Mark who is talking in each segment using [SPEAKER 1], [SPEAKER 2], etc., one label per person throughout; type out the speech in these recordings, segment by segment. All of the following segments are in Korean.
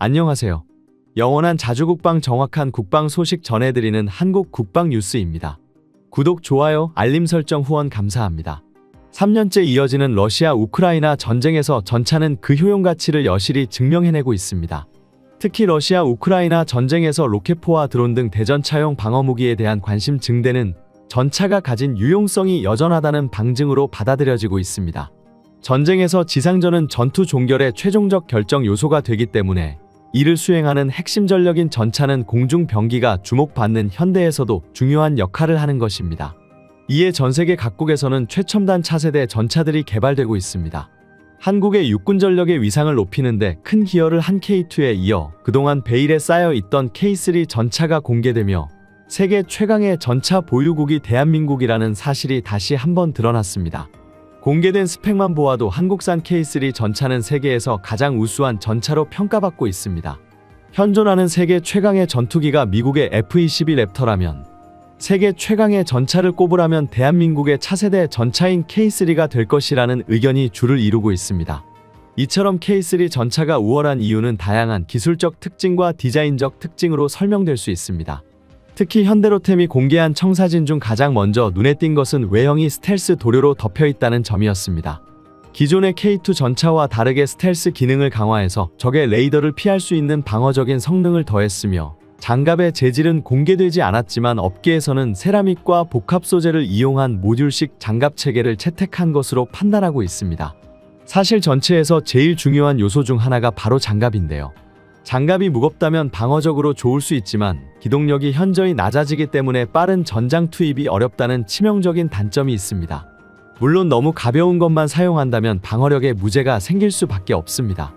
[SPEAKER 1] 안녕하세요. 영원한 자주국방 정확한 국방 소식 전해드리는 한국 국방 뉴스입니다. 구독, 좋아요, 알림 설정 후원 감사합니다. 3년째 이어지는 러시아 우크라이나 전쟁에서 전차는 그 효용 가치를 여실히 증명해내고 있습니다. 특히 러시아 우크라이나 전쟁에서 로켓포와 드론 등 대전차용 방어무기에 대한 관심 증대는 전차가 가진 유용성이 여전하다는 방증으로 받아들여지고 있습니다. 전쟁에서 지상전은 전투 종결의 최종적 결정 요소가 되기 때문에 이를 수행하는 핵심 전력인 전차는 공중병기가 주목받는 현대에서도 중요한 역할을 하는 것입니다. 이에 전세계 각국에서는 최첨단 차세대 전차들이 개발되고 있습니다. 한국의 육군 전력의 위상을 높이는 데 큰 기여를 한 K2에 이어 그동안 베일에 쌓여 있던 K3 전차가 공개되며 세계 최강의 전차 보유국이 대한민국이라는 사실이 다시 한번 드러났습니다. 공개된 스펙만 보아도 한국산 K3 전차는 세계에서 가장 우수한 전차로 평가받고 있습니다. 현존하는 세계 최강의 전투기가 미국의 F-22 랩터라면 세계 최강의 전차를 꼽으라면 대한민국의 차세대 전차인 K3가 될 것이라는 의견이 주를 이루고 있습니다. 이처럼 K3 전차가 우월한 이유는 다양한 기술적 특징과 디자인적 특징으로 설명될 수 있습니다. 특히 현대로템이 공개한 청사진 중 가장 먼저 눈에 띈 것은 외형이 스텔스 도료로 덮여있다는 점이었습니다. 기존의 K2 전차와 다르게 스텔스 기능을 강화해서 적의 레이더를 피할 수 있는 방어적인 성능을 더했으며 장갑의 재질은 공개되지 않았지만 업계에서는 세라믹과 복합 소재를 이용한 모듈식 장갑 체계를 채택한 것으로 판단하고 있습니다. 사실 전체에서 제일 중요한 요소 중 하나가 바로 장갑인데요. 장갑이 무겁다면 방어적으로 좋을 수 있지만 기동력이 현저히 낮아지기 때문에 빠른 전장 투입이 어렵다는 치명적인 단점이 있습니다. 물론 너무 가벼운 것만 사용한다면 방어력에 무제가 생길 수밖에 없습니다.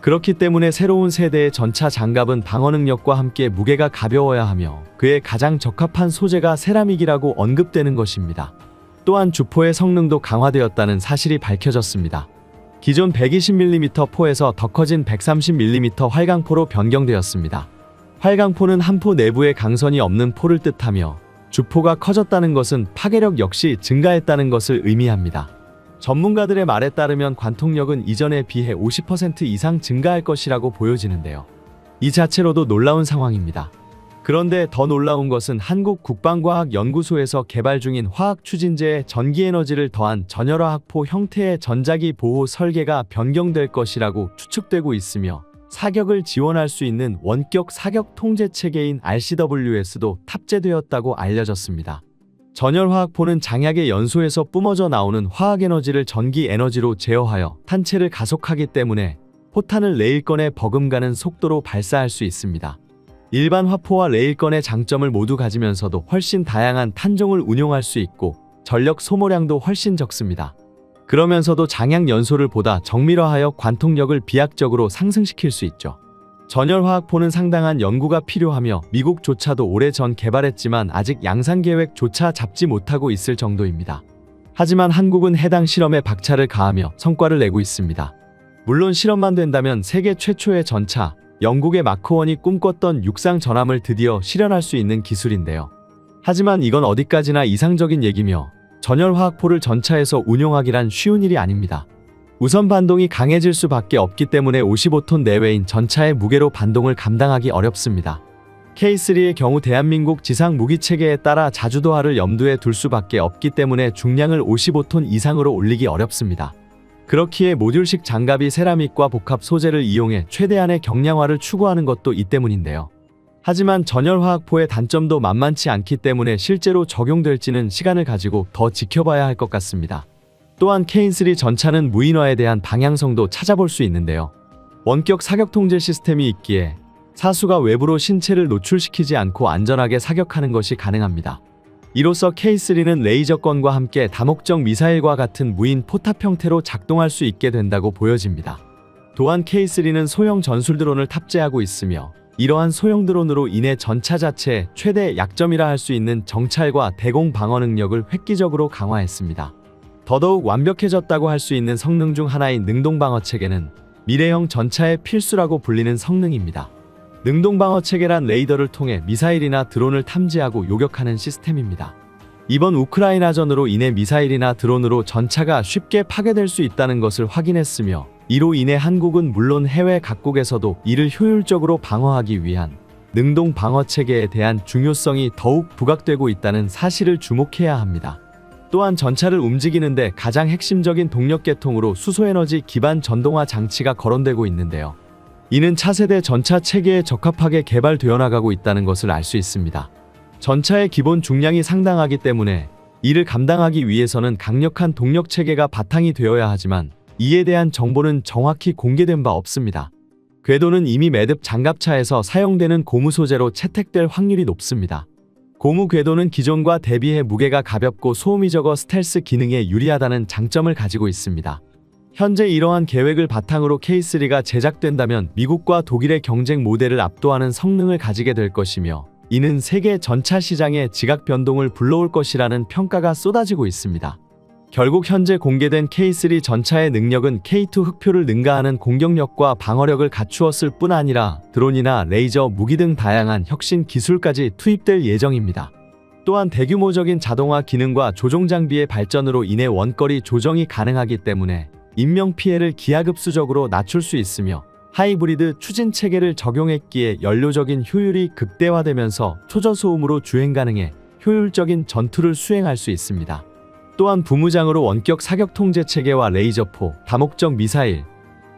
[SPEAKER 1] 그렇기 때문에 새로운 세대의 전차 장갑은 방어 능력과 함께 무게가 가벼워야 하며 그에 가장 적합한 소재가 세라믹이라고 언급되는 것입니다. 또한 주포의 성능도 강화되었다는 사실이 밝혀졌습니다. 기존 120mm 포에서 더 커진 130mm 활강포로 변경되었습니다. 활강포는 한 포 내부에 강선이 없는 포를 뜻하며 주포가 커졌다는 것은 파괴력 역시 증가했다는 것을 의미합니다. 전문가들의 말에 따르면 관통력은 이전에 비해 50% 이상 증가할 것이라고 보여지는데요. 이 자체로도 놀라운 상황입니다. 그런데 더 놀라운 것은 한국국방과학연구소에서 개발 중인 화학추진제에 전기에너지를 더한 전열화학포 형태의 전자기 보호 설계가 변경될 것이라고 추측되고 있으며 사격을 지원할 수 있는 원격 사격 통제 체계인 RCWS도 탑재되었다고 알려졌습니다. 전열화학포는 장약의 연소에서 뿜어져 나오는 화학에너지를 전기에너지로 제어하여 탄체를 가속하기 때문에 포탄을 레일건에 버금가는 속도로 발사할 수 있습니다. 일반 화포와 레일건의 장점을 모두 가지면서도 훨씬 다양한 탄종을 운용할 수 있고 전력 소모량도 훨씬 적습니다. 그러면서도 장약 연소를 보다 정밀화하여 관통력을 비약적으로 상승시킬 수 있죠. 전열화학포는 상당한 연구가 필요하며 미국조차도 오래전 개발했지만 아직 양산계획조차 잡지 못하고 있을 정도입니다. 하지만 한국은 해당 실험에 박차를 가하며 성과를 내고 있습니다. 물론 실험만 된다면 세계 최초의 전차, 영국의 마크1이 꿈꿨던 육상 전함을 드디어 실현할 수 있는 기술인데요. 하지만 이건 어디까지나 이상적인 얘기며 전열화학포를 전차에서 운용하기란 쉬운 일이 아닙니다. 우선 반동이 강해질 수밖에 없기 때문에 55톤 내외인 전차의 무게로 반동을 감당하기 어렵습니다. K3의 경우 대한민국 지상 무기체계에 따라 자주도하를 염두에 둘 수밖에 없기 때문에 중량을 55톤 이상으로 올리기 어렵습니다. 그렇기에 모듈식 장갑이 세라믹과 복합 소재를 이용해 최대한의 경량화를 추구하는 것도 이 때문인데요. 하지만 전열화학포의 단점도 만만치 않기 때문에 실제로 적용될지는 시간을 가지고 더 지켜봐야 할 것 같습니다. 또한 K3 전차는 무인화에 대한 방향성도 찾아볼 수 있는데요. 원격 사격 통제 시스템이 있기에 사수가 외부로 신체를 노출시키지 않고 안전하게 사격하는 것이 가능합니다. 이로써 K3는 레이저건과 함께 다목적 미사일과 같은 무인 포탑 형태로 작동할 수 있게 된다고 보여집니다. 또한 K3는 소형 전술 드론을 탑재하고 있으며 이러한 소형 드론으로 인해 전차 자체의 최대 약점이라 할 수 있는 정찰과 대공 방어 능력을 획기적으로 강화했습니다. 더더욱 완벽해졌다고 할 수 있는 성능 중 하나인 능동방어 체계는 미래형 전차의 필수라고 불리는 성능입니다. 능동방어 체계란 레이더를 통해 미사일이나 드론을 탐지하고 요격하는 시스템입니다. 이번 우크라이나전으로 인해 미사일이나 드론으로 전차가 쉽게 파괴될 수 있다는 것을 확인했으며 이로 인해 한국은 물론 해외 각국에서도 이를 효율적으로 방어하기 위한 능동 방어 체계에 대한 중요성이 더욱 부각되고 있다는 사실을 주목해야 합니다. 또한 전차를 움직이는데 가장 핵심적인 동력 계통으로 수소에너지 기반 전동화 장치가 거론되고 있는데요. 이는 차세대 전차 체계에 적합하게 개발되어 나가고 있다는 것을 알 수 있습니다. 전차의 기본 중량이 상당하기 때문에 이를 감당하기 위해서는 강력한 동력 체계가 바탕이 되어야 하지만 이에 대한 정보는 정확히 공개된 바 없습니다. 궤도는 이미 매듭 장갑차에서 사용되는 고무 소재로 채택될 확률이 높습니다. 고무 궤도는 기존과 대비해 무게가 가볍고 소음이 적어 스텔스 기능에 유리하다는 장점을 가지고 있습니다. 현재 이러한 계획을 바탕으로 K3가 제작된다면 미국과 독일의 경쟁 모델을 압도하는 성능을 가지게 될 것이며 이는 세계 전차 시장에 지각 변동을 불러올 것이라는 평가가 쏟아지고 있습니다. 결국 현재 공개된 K3 전차의 능력은 K2 흑표를 능가하는 공격력과 방어력을 갖추었을 뿐 아니라 드론이나 레이저 무기 등 다양한 혁신 기술까지 투입될 예정입니다. 또한 대규모적인 자동화 기능과 조종 장비의 발전으로 인해 원거리 조정이 가능하기 때문에 인명피해를 기하급수적으로 낮출 수 있으며 하이브리드 추진 체계를 적용했기에 연료적인 효율이 극대화되면서 초저소음으로 주행 가능해 효율적인 전투를 수행할 수 있습니다. 또한 부무장으로 원격 사격 통제 체계와 레이저포, 다목적 미사일,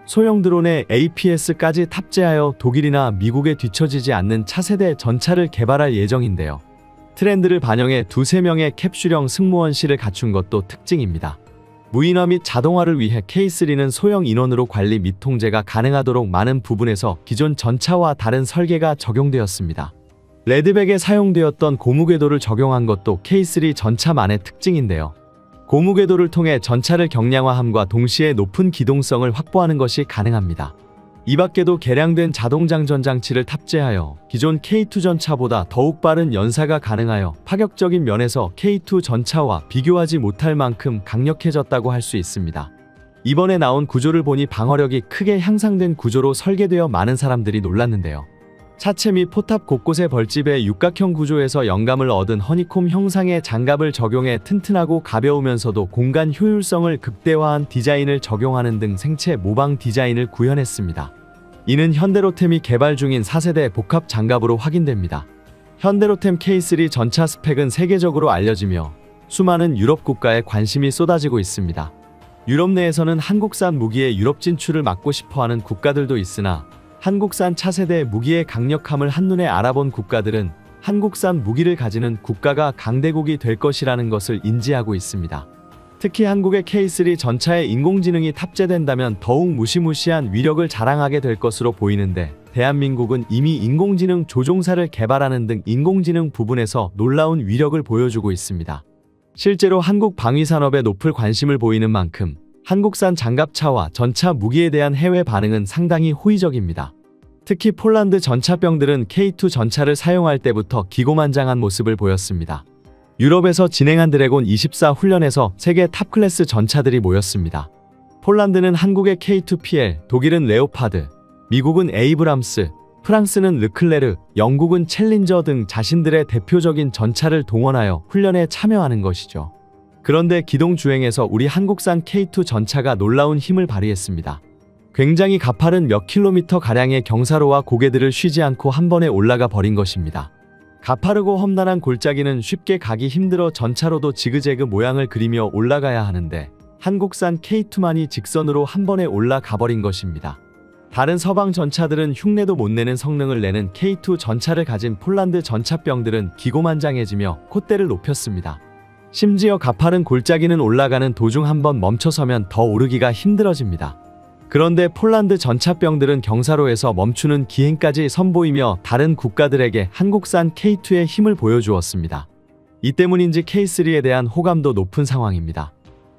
[SPEAKER 1] 소형 드론의 APS까지 탑재하여 독일이나 미국에 뒤처지지 않는 차세대 전차를 개발할 예정인데요. 트렌드를 반영해 두세 명의 캡슐형 승무원실을 갖춘 것도 특징입니다. 무인화 및 자동화를 위해 K3는 소형 인원으로 관리 및 통제가 가능하도록 많은 부분에서 기존 전차와 다른 설계가 적용되었습니다. 레드백에 사용되었던 고무궤도를 적용한 것도 K3 전차만의 특징인데요. 고무궤도를 통해 전차를 경량화함과 동시에 높은 기동성을 확보하는 것이 가능합니다. 이 밖에도 개량된 자동장전 장치를 탑재하여 기존 K2 전차보다 더욱 빠른 연사가 가능하여 파격적인 면에서 K2 전차와 비교하지 못할 만큼 강력해졌다고 할 수 있습니다. 이번에 나온 구조를 보니 방어력이 크게 향상된 구조로 설계되어 많은 사람들이 놀랐는데요. 차체 및 포탑 곳곳의 벌집의 육각형 구조에서 영감을 얻은 허니콤 형상의 장갑을 적용해 튼튼하고 가벼우면서도 공간 효율성을 극대화한 디자인을 적용하는 등 생체 모방 디자인을 구현했습니다. 이는 현대로템이 개발 중인 4세대 복합 장갑으로 확인됩니다. 현대로템 K3 전차 스펙은 세계적으로 알려지며 수많은 유럽 국가에 관심이 쏟아지고 있습니다. 유럽 내에서는 한국산 무기의 유럽 진출을 막고 싶어하는 국가들도 있으나 한국산 차세대 무기의 강력함을 한눈에 알아본 국가들은 한국산 무기를 가지는 국가가 강대국이 될 것이라는 것을 인지하고 있습니다. 특히 한국의 K3 전차에 인공지능이 탑재된다면 더욱 무시무시한 위력을 자랑하게 될 것으로 보이는데 대한민국은 이미 인공지능 조종사를 개발하는 등 인공지능 부분에서 놀라운 위력을 보여주고 있습니다. 실제로 한국 방위산업에 높은 관심을 보이는 만큼 한국산 장갑차와 전차 무기에 대한 해외 반응은 상당히 호의적입니다. 특히 폴란드 전차병들은 K2 전차를 사용할 때부터 기고만장한 모습을 보였습니다. 유럽에서 진행한 드래곤 24 훈련에서 세계 탑클래스 전차들이 모였습니다. 폴란드는 한국의 K2PL, 독일은 레오파드, 미국은 에이브람스, 프랑스는 르클레르, 영국은 챌린저 등 자신들의 대표적인 전차를 동원하여 훈련에 참여하는 것이죠. 그런데 기동주행에서 우리 한국산 K2 전차가 놀라운 힘을 발휘했습니다. 굉장히 가파른 몇 킬로미터가량의 경사로와 고개들을 쉬지 않고 한 번에 올라가 버린 것입니다. 가파르고 험난한 골짜기는 쉽게 가기 힘들어 전차로도 지그재그 모양을 그리며 올라가야 하는데 한국산 K2만이 직선으로 한 번에 올라가 버린 것입니다. 다른 서방 전차들은 흉내도 못 내는 성능을 내는 K2 전차를 가진 폴란드 전차병들은 기고만장해지며 콧대를 높였습니다. 심지어 가파른 골짜기는 올라가는 도중 한번 멈춰서면 더 오르기가 힘들어집니다. 그런데 폴란드 전차병들은 경사로에서 멈추는 기행까지 선보이며 다른 국가들에게 한국산 K2의 힘을 보여주었습니다. 이 때문인지 K3에 대한 호감도 높은 상황입니다.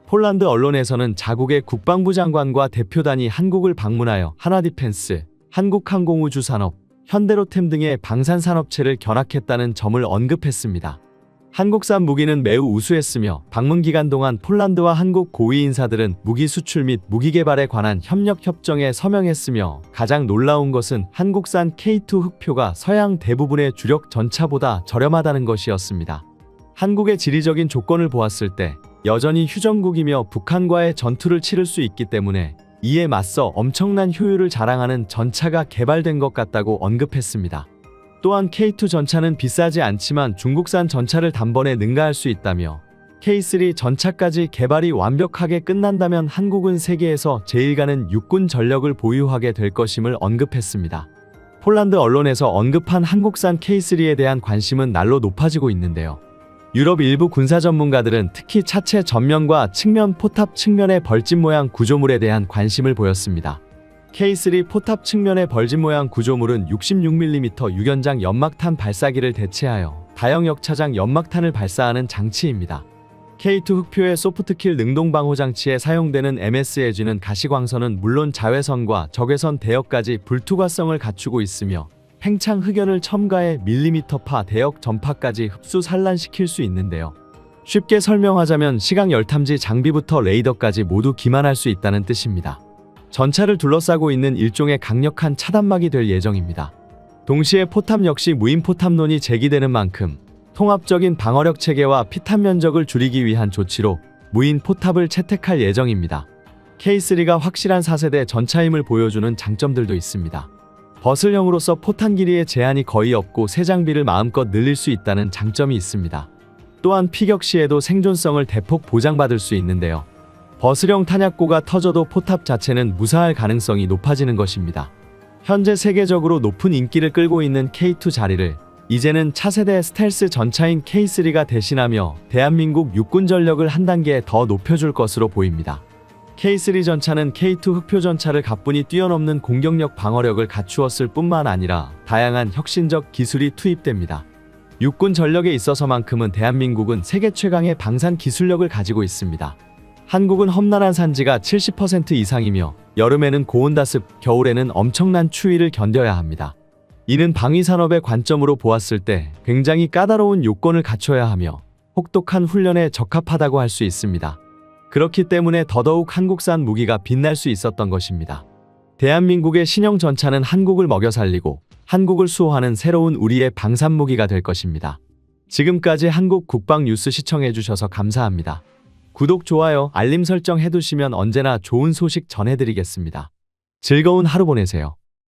[SPEAKER 1] 폴란드 언론에서는 자국의 국방부 장관과 대표단이 한국을 방문하여 한화디펜스, 한국항공우주산업, 현대로템 등의 방산산업체를 견학했다는 점을 언급했습니다. 한국산 무기는 매우 우수했으며 방문 기간 동안 폴란드와 한국 고위 인사들은 무기 수출 및 무기 개발에 관한 협력 협정에 서명했으며 가장 놀라운 것은 한국산 K2 흑표가 서양 대부분의 주력 전차보다 저렴하다는 것이었습니다. 한국의 지리적인 조건을 보았을 때 여전히 휴전국이며 북한과의 전투를 치를 수 있기 때문에 이에 맞서 엄청난 효율을 자랑하는 전차가 개발된 것 같다고 언급했습니다. 또한 K2 전차는 비싸지 않지만 중국산 전차를 단번에 능가할 수 있다며 K3 전차까지 개발이 완벽하게 끝난다면 한국은 세계에서 제일 가는 육군 전력을 보유하게 될 것임을 언급했습니다. 폴란드 언론에서 언급한 한국산 K3에 대한 관심은 날로 높아지고 있는데요. 유럽 일부 군사 전문가들은 특히 차체 전면과 측면 포탑 측면의 벌집 모양 구조물에 대한 관심을 보였습니다. K3 포탑 측면의 벌집 모양 구조물은 66mm 유견장 연막탄 발사기를 대체하여 다형 역차장 연막탄을 발사하는 장치입니다. K2 흑표의 소프트킬 능동 방호 장치에 사용되는 MSLG는 가시광선은 물론 자외선과 적외선 대역까지 불투과성을 갖추고 있으며 팽창 흑연을 첨가해 밀리미터파 대역 전파까지 흡수 산란시킬 수 있는데요. 쉽게 설명하자면 시각 열탐지 장비부터 레이더까지 모두 기만할 수 있다는 뜻입니다. 전차를 둘러싸고 있는 일종의 강력한 차단막이 될 예정입니다. 동시에 포탑 역시 무인 포탑론이 제기되는 만큼 통합적인 방어력 체계와 피탄 면적을 줄이기 위한 조치로 무인 포탑을 채택할 예정입니다. K3가 확실한 4세대 전차임을 보여주는 장점들도 있습니다. 버슬형으로서 포탄 길이에 제한이 거의 없고 새 장비를 마음껏 늘릴 수 있다는 장점이 있습니다. 또한 피격 시에도 생존성을 대폭 보장받을 수 있는데요. 버슬형 탄약고가 터져도 포탑 자체는 무사할 가능성이 높아지는 것입니다. 현재 세계적으로 높은 인기를 끌고 있는 K2 자리를 이제는 차세대 스텔스 전차인 K3가 대신하며 대한민국 육군 전력을 한 단계 더 높여줄 것으로 보입니다. K3 전차는 K2 흑표 전차를 가뿐히 뛰어넘는 공격력 방어력을 갖추었을 뿐만 아니라 다양한 혁신적 기술이 투입됩니다. 육군 전력에 있어서만큼은 대한민국은 세계 최강의 방산 기술력을 가지고 있습니다. 한국은 험난한 산지가 70% 이상이며 여름에는 고온다습, 겨울에는 엄청난 추위를 견뎌야 합니다. 이는 방위산업의 관점으로 보았을 때 굉장히 까다로운 요건을 갖춰야 하며 혹독한 훈련에 적합하다고 할 수 있습니다. 그렇기 때문에 더더욱 한국산 무기가 빛날 수 있었던 것입니다. 대한민국의 신형 전차는 한국을 먹여 살리고 한국을 수호하는 새로운 우리의 방산무기가 될 것입니다. 지금까지 한국 국방 뉴스 시청해주셔서 감사합니다. 구독, 좋아요, 알림 설정 해두시면 언제나 좋은 소식 전해드리겠습니다. 즐거운 하루 보내세요.